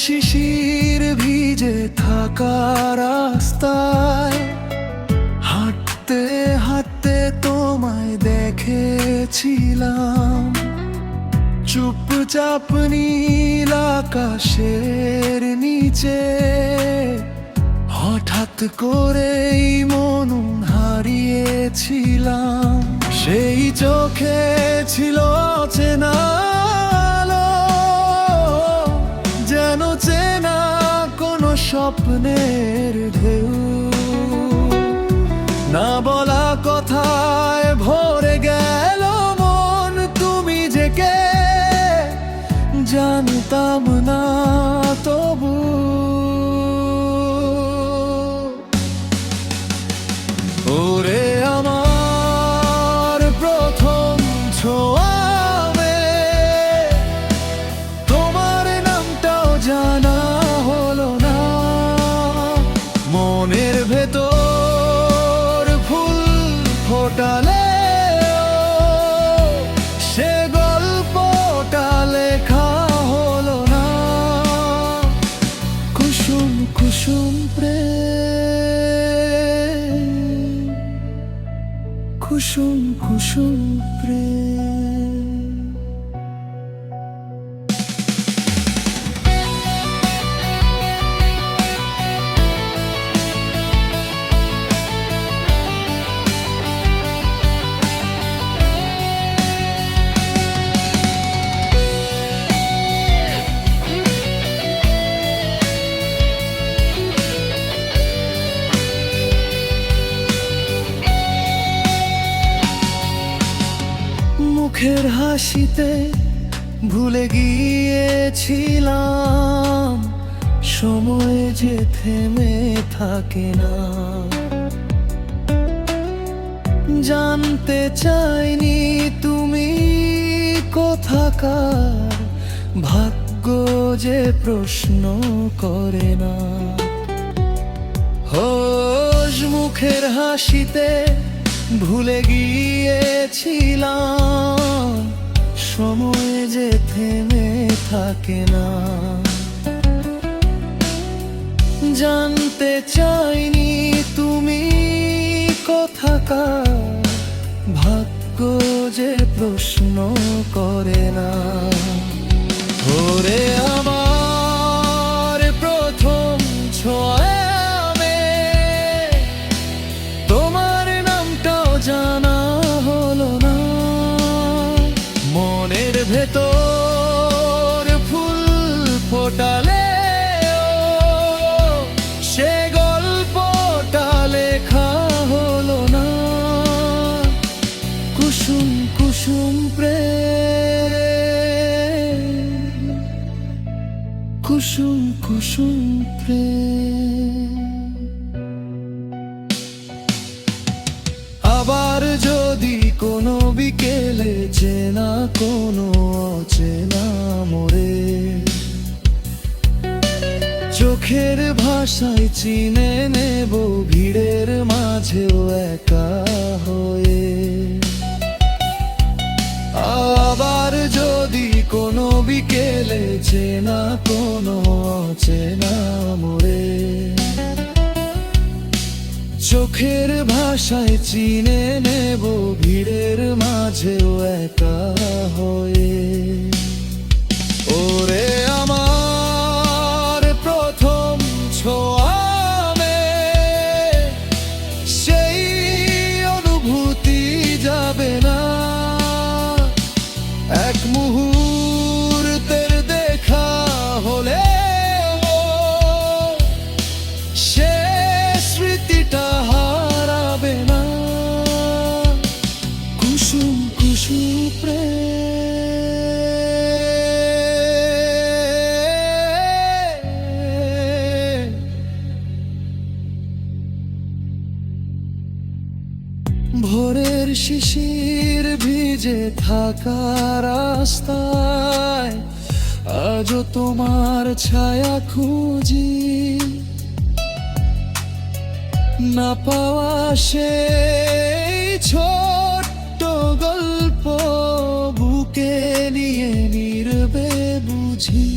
শিশির ভিজে থাকা রাস্তায় হাঁটতে হাঁটতে তোমায় দেখেছিলাম। চুপচাপ নীল আকাশের নিচে হঠাৎ করেই মন হারিয়েছিলাম। সেই চোখে ছিল চেনা আলো, যেন চেনা কোনো স্বপ্নের ঢেউ। না বলা কথায় ভরে গেল মন, তুমি যে কে জানতাম না তবু। ওরে আমার প্রথম ছোঁয়া, তোমার নামটাও জানা হলো না। মনের ভেতর ফুল ফোটালে সে গল্পটা লেখা হলো না। কুসুম কুসুম প্রেম, কুসুম কুসুম প্রেম। মুখের হাসিতে ভুলে গিয়েছিলাম সময় যে থেমে থাকে না। জানতে চাইনি তুমি কোথাকার, ভাগ্য যে প্রশ্ন করে না। হোস মুখের হাসিতে ভুলে গিয়েছিলাম সময় যে থেমে থাকে না। জানতে চাইনি তুমি কোথাকার, ভাগ্য যে প্রশ্ন করে না। ওরে আমার প্রথম ছোঁয়া, জানা হলো না। মনের ভেতর ফুল ফোটালে সে গল্পটা লেখা হলো না। কুসুম কুসুম প্রেম, কুসুম কুসুম প্রেম। আবার যদি কোনো বিকেলে চেনা কোনো অচেনা মোরে চোখের ভাষায় চিনে নেব ভিড়ের মাঝেও একা হয়ে। আবার যদি কোনো বিকেলে চেনা কোনো অচেনা মোরে চোখের ভাষায় চিনে নেব ভিড়ের মাঝেও একা হয়ে। ওরে আমার প্রথম ছোঁয়া, সেই অনুভূতি যাবে না। এক মুহূর্তের দেখা হলে সে স্মৃতিটা হারাবে না। কুসুম কুসুম প্রেম। ভোরের শিশির ভিজে থাকা রাস্তায় আজও তোমার ছায়া খুঁজি। না পাওয়া সেই ছোট্ট গল্প বুকে নিয়ে নীরবে বুঝি।